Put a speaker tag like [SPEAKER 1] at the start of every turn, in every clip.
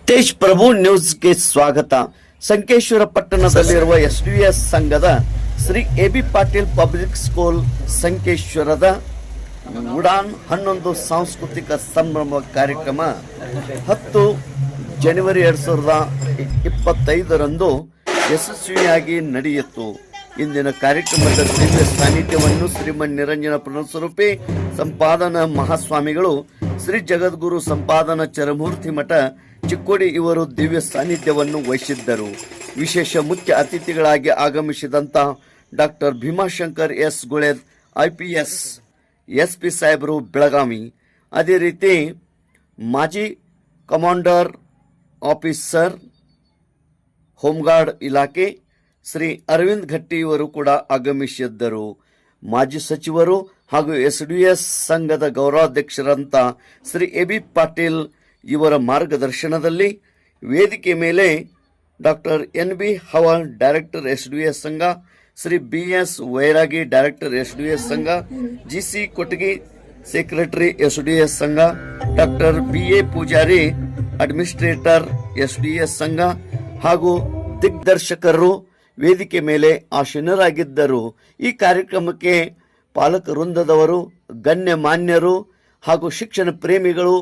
[SPEAKER 1] ತೇಜ್ ಪ್ರಭು ನ್ಯೂಸ್ಗೆ ಸ್ವಾಗತ. ಸಂಕೇಶ್ವರ ಪಟ್ಟಣದಲ್ಲಿರುವ ಎಸ್ಡಿಎಸ್ ಸಂಘದ Shri AB Patil public school ಸಂಕೇಶ್ವರದ ಉಡಾನ್ 11 ಸಾಂಸ್ಕೃತಿಕ ಸಂಭ್ರಮ ಕಾರ್ಯಕ್ರಮ 10 ಜನವರಿ 2025ರಂದು ಯಶಸ್ವಿಯಾಗಿ ನಡೆಯಿತು. ಇಂದಿನ ಕಾರ್ಯಕ್ರಮದ ದಿವ್ಯ ಸಾನ್ನಿಧ್ಯವನ್ನು ಶ್ರೀಮನ್ ನಿರಂಜನ ಪುನಃಸ್ವರೂಪಿ ಸಂಪಾದನಾ ಮಹಾಸ್ವಾಮಿಗಳು, ಶ್ರೀ ಜಗದ್ಗುರು ಸಂಪಾದನಾ ಚರಮೂರ್ತಿ ಮಠ ಚಿಕ್ಕೋಡಿ ಇವರು ದಿವ್ಯ ಸಾನ್ನಿಧ್ಯವನ್ನು ವಹಿಸಿದ್ದರು. ವಿಶೇಷ ಮುಖ್ಯ ಅತಿಥಿಗಳಾಗಿ ಆಗಮಿಸಿದಂಥ doctor Bhimashankar S ಗುಳೇದ್ IPS SP ಸಾಹೇಬರು ಬೆಳಗಾವಿ, ಅದೇ ರೀತಿ ಮಾಜಿ ಕಮಾಂಡರ್ ಆಫೀಸರ್ ಹೋಮ್ಗಾರ್ಡ್ ಇಲಾಖೆ ಶ್ರೀ ಅರವಿಂದ್ ಘಟ್ಟಿ ಇವರು ಕೂಡ ಆಗಮಿಸಿದ್ದರು. ಮಾಜಿ ಸಚಿವರು ಹಾಗೂ SDS ಸಂಘದ ಗೌರವಾಧ್ಯಕ್ಷರಂತ ಶ್ರೀ ಎಬಿ ಪಾಟೀಲ್ ಇವರ ಮಾರ್ಗದರ್ಶನದಲ್ಲಿ ವೇದಿಕೆ ಮೇಲೆ doctor NB Hawal director SDS Sangha, Shri BS Vairagi director SDS Sangha, GC Kotagi secretary SDS Sangha, doctor BA Pujari administrator SDS Sangha ಹಾಗೂ ದಿಗ್ದರ್ಶಕರು ವೇದಿಕೆ ಮೇಲೆ ಆಸೀನರಾಗಿದ್ದರು. ಈ ಕಾರ್ಯಕ್ರಮಕ್ಕೆ ಪಾಲಕ ವೃಂದದವರು, ಗಣ್ಯ ಮಾನ್ಯರು ಹಾಗೂ ಶಿಕ್ಷಣ ಪ್ರೇಮಿಗಳು,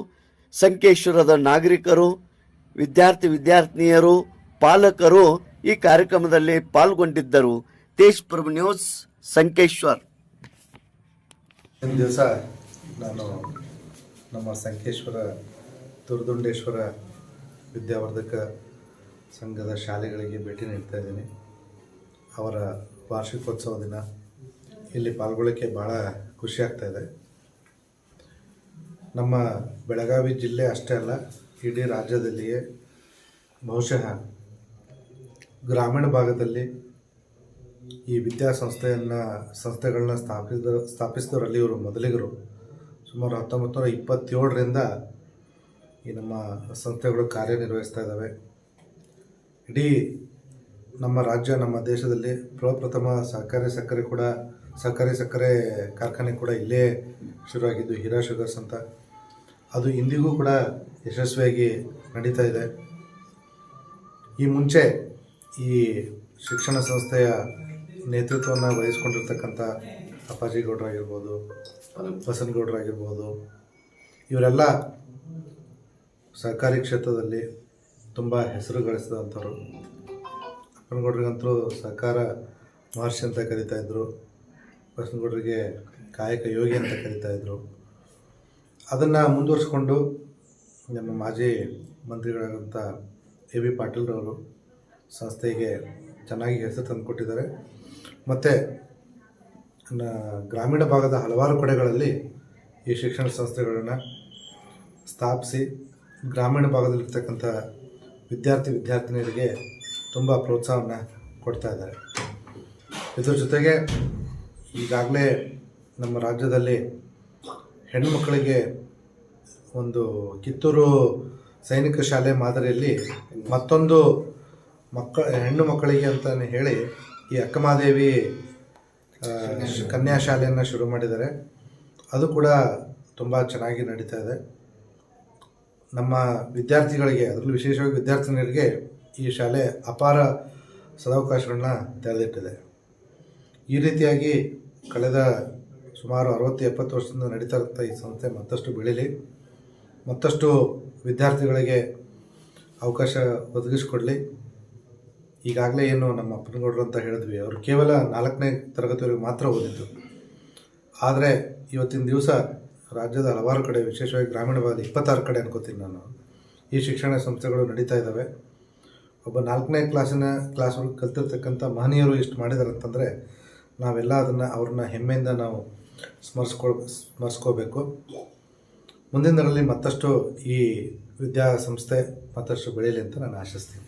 [SPEAKER 1] ಸಂಕೇಶ್ವರದ ನಾಗರಿಕರು, ವಿದ್ಯಾರ್ಥಿನಿಯರು, ಪಾಲಕರು ಈ ಕಾರ್ಯಕ್ರಮದಲ್ಲಿ ಪಾಲ್ಗೊಂಡಿದ್ದರು. ತೇಜ್ ಪ್ರಭು ನ್ಯೂಸ್, ಸಂಕೇಶ್ವರ್.
[SPEAKER 2] ಒಂದು ದಿವಸ ನಾನು ನಮ್ಮ ಸಂಕೇಶ್ವರ ದುರ್ದುಂಡೇಶ್ವರ ವಿದ್ಯಾವರ್ಧಕ ಸಂಘದ ಶಾಲೆಗಳಿಗೆ ಭೇಟಿ ನೀಡ್ತಾ ಇದ್ದೀನಿ. ಅವರ ವಾರ್ಷಿಕೋತ್ಸವ ದಿನ ಇಲ್ಲಿ ಪಾಲ್ಗೊಳ್ಳೋಕ್ಕೆ ಭಾಳ ಖುಷಿ ಆಗ್ತಾಯಿದೆ. ನಮ್ಮ ಬೆಳಗಾವಿ ಜಿಲ್ಲೆ ಅಷ್ಟೇ ಅಲ್ಲ, ಇಡೀ ರಾಜ್ಯದಲ್ಲಿಯೇ ಬಹುಶಃ ಗ್ರಾಮೀಣ ಭಾಗದಲ್ಲಿ ಈ ಸಂಸ್ಥೆಗಳನ್ನ ಸ್ಥಾಪಿಸಿದವರಲ್ಲಿ ಇವರು ಮೊದಲಿಗರು. ಸುಮಾರು 1927ರಿಂದ ಈ ನಮ್ಮ ಸಂಸ್ಥೆಗಳು ಕಾರ್ಯನಿರ್ವಹಿಸ್ತಾ ಇದ್ದಾವೆ. ಇಡೀ ನಮ್ಮ ರಾಜ್ಯ, ನಮ್ಮ ದೇಶದಲ್ಲಿ ಪ್ರಪ್ರಥಮ ಸಹಕಾರಿ ಸಕ್ಕರೆ ಕಾರ್ಖಾನೆ ಕೂಡ ಇಲ್ಲೇ ಶುರುವಾಗಿದ್ದು, ಹೀರಾ ಶುಗರ್ಸ್ ಅಂತ. ಅದು ಇಂದಿಗೂ ಕೂಡ ಯಶಸ್ವಿಯಾಗಿ ನಡೀತಾ ಇದೆ. ಈ ಮುಂಚೆ ಈ ಶಿಕ್ಷಣ ಸಂಸ್ಥೆಯ ನೇತೃತ್ವವನ್ನು ವಹಿಸ್ಕೊಂಡಿರ್ತಕ್ಕಂಥ ಅಪ್ಪಾಜಿ ಗೌಡ್ರಾಗಿರ್ಬೋದು, ಬಸನಗೌಡರಾಗಿರ್ಬೋದು, ಇವರೆಲ್ಲ ಸಹಕಾರಿ ಕ್ಷೇತ್ರದಲ್ಲಿ ತುಂಬ ಹೆಸರು ಗಳಿಸಿದಂಥವ್ರು. ಅಪ್ಪನಗೌಡ್ರಿಗಂತೂ ಸಹಕಾರ ಮಹರ್ಷಿ ಅಂತ ಕರೀತಾಯಿದ್ರು, ಬಸನಗೌಡರಿಗೆ ಕಾಯಕ ಯೋಗಿ ಅಂತ ಕರೀತಾಯಿದ್ರು. ಅದನ್ನು ಮುಂದುವರಿಸ್ಕೊಂಡು ನಮ್ಮ ಮಾಜಿ ಮಂತ್ರಿಗಳಾದಂಥ ಎಬಿ ಪಾಟೀಲ್ರವರು ಸಂಸ್ಥೆಗೆ ಚೆನ್ನಾಗಿ ಹೆಸರು ತಂದುಕೊಟ್ಟಿದ್ದಾರೆ. ಮತ್ತು ಗ್ರಾಮೀಣ ಭಾಗದ ಹಲವಾರು ಕಡೆಗಳಲ್ಲಿ ಈ ಶಿಕ್ಷಣ ಸಂಸ್ಥೆಗಳನ್ನು ಸ್ಥಾಪಿಸಿ ಗ್ರಾಮೀಣ ಭಾಗದಲ್ಲಿರ್ತಕ್ಕಂಥ ವಿದ್ಯಾರ್ಥಿನಿಯರಿಗೆ ತುಂಬ ಪ್ರೋತ್ಸಾಹವನ್ನು ಕೊಡ್ತಾ ಇದ್ದಾರೆ. ಇದರ ಜೊತೆಗೆ ಈಗಾಗಲೇ ನಮ್ಮ ರಾಜ್ಯದಲ್ಲಿ ಹೆಣ್ಣು ಮಕ್ಕಳಿಗೆ ಒಂದು ಕಿತ್ತೂರು ಸೈನಿಕ ಶಾಲೆ ಮಾದರಿಯಲ್ಲಿ ಮತ್ತೊಂದು ಹೆಣ್ಣು ಮಕ್ಕಳಿಗೆ ಅಂತಲೇ ಹೇಳಿ ಈ ಅಕ್ಕಮಹಾದೇವಿ ಕನ್ಯಾ ಶಾಲೆಯನ್ನು ಶುರು ಮಾಡಿದ್ದಾರೆ. ಅದು ಕೂಡ ತುಂಬ ಚೆನ್ನಾಗಿ ನಡೀತಾ ಇದೆ. ನಮ್ಮ ವಿದ್ಯಾರ್ಥಿಗಳಿಗೆ, ಅದರಲ್ಲೂ ವಿಶೇಷವಾಗಿ ವಿದ್ಯಾರ್ಥಿನಿಯರಿಗೆ ಈ ಶಾಲೆ ಅಪಾರ ಸದಾವಕಾಶಗಳನ್ನ ತೆರೆದಿಟ್ಟಿದೆ. ಈ ರೀತಿಯಾಗಿ ಕಳೆದ ಸುಮಾರು 60-70 ವರ್ಷದಿಂದ ನಡೀತಾ ಇರುವಂಥ ಈ ಸಂಸ್ಥೆ ಮತ್ತಷ್ಟು ಬೆಳೀಲಿ, ಮತ್ತಷ್ಟು ವಿದ್ಯಾರ್ಥಿಗಳಿಗೆ ಅವಕಾಶ ಒದಗಿಸಿಕೊಡಲಿ. ಈಗಾಗಲೇ ಏನು ನಮ್ಮ ಅಪ್ಪನಗೌಡರು ಅಂತ ಹೇಳಿದ್ವಿ, ಅವರು ಕೇವಲ 4ನೇ ತರಗತಿವರೆಗೆ ಮಾತ್ರ ಓದಿದ್ದು. ಆದರೆ ಇವತ್ತಿನ ದಿವಸ ರಾಜ್ಯದ ಹಲವಾರು ಕಡೆ, ವಿಶೇಷವಾಗಿ ಗ್ರಾಮೀಣ ಭಾಗದ 26 ಕಡೆ ಅನ್ಕೋತೀನಿ ನಾನು, ಈ ಶಿಕ್ಷಣ ಸಂಸ್ಥೆಗಳು ನಡೀತಾ ಇದ್ದಾವೆ. ಒಬ್ಬ 4ನೇ ಕ್ಲಾಸ್ವರೆಗೆ ಕಲ್ತಿರ್ತಕ್ಕಂಥ ಮಹನೀಯರು ಇಷ್ಟು ಮಾಡಿದ್ದಾರೆ ಅಂತಂದರೆ ನಾವೆಲ್ಲ ಅವ್ರನ್ನ ಹೆಮ್ಮೆಯಿಂದ ನಾವು ಸ್ಮರಿಸ್ಕೋಬೇಕು. ಮುಂದಿನ ದಿನಗಳಲ್ಲಿ ಮತ್ತಷ್ಟು ಈ ವಿದ್ಯಾಸಂಸ್ಥೆ ಮತ್ತಷ್ಟು ಬೆಳೀಲಿ ಅಂತ ನಾನು ಆಶಿಸ್ತೀನಿ.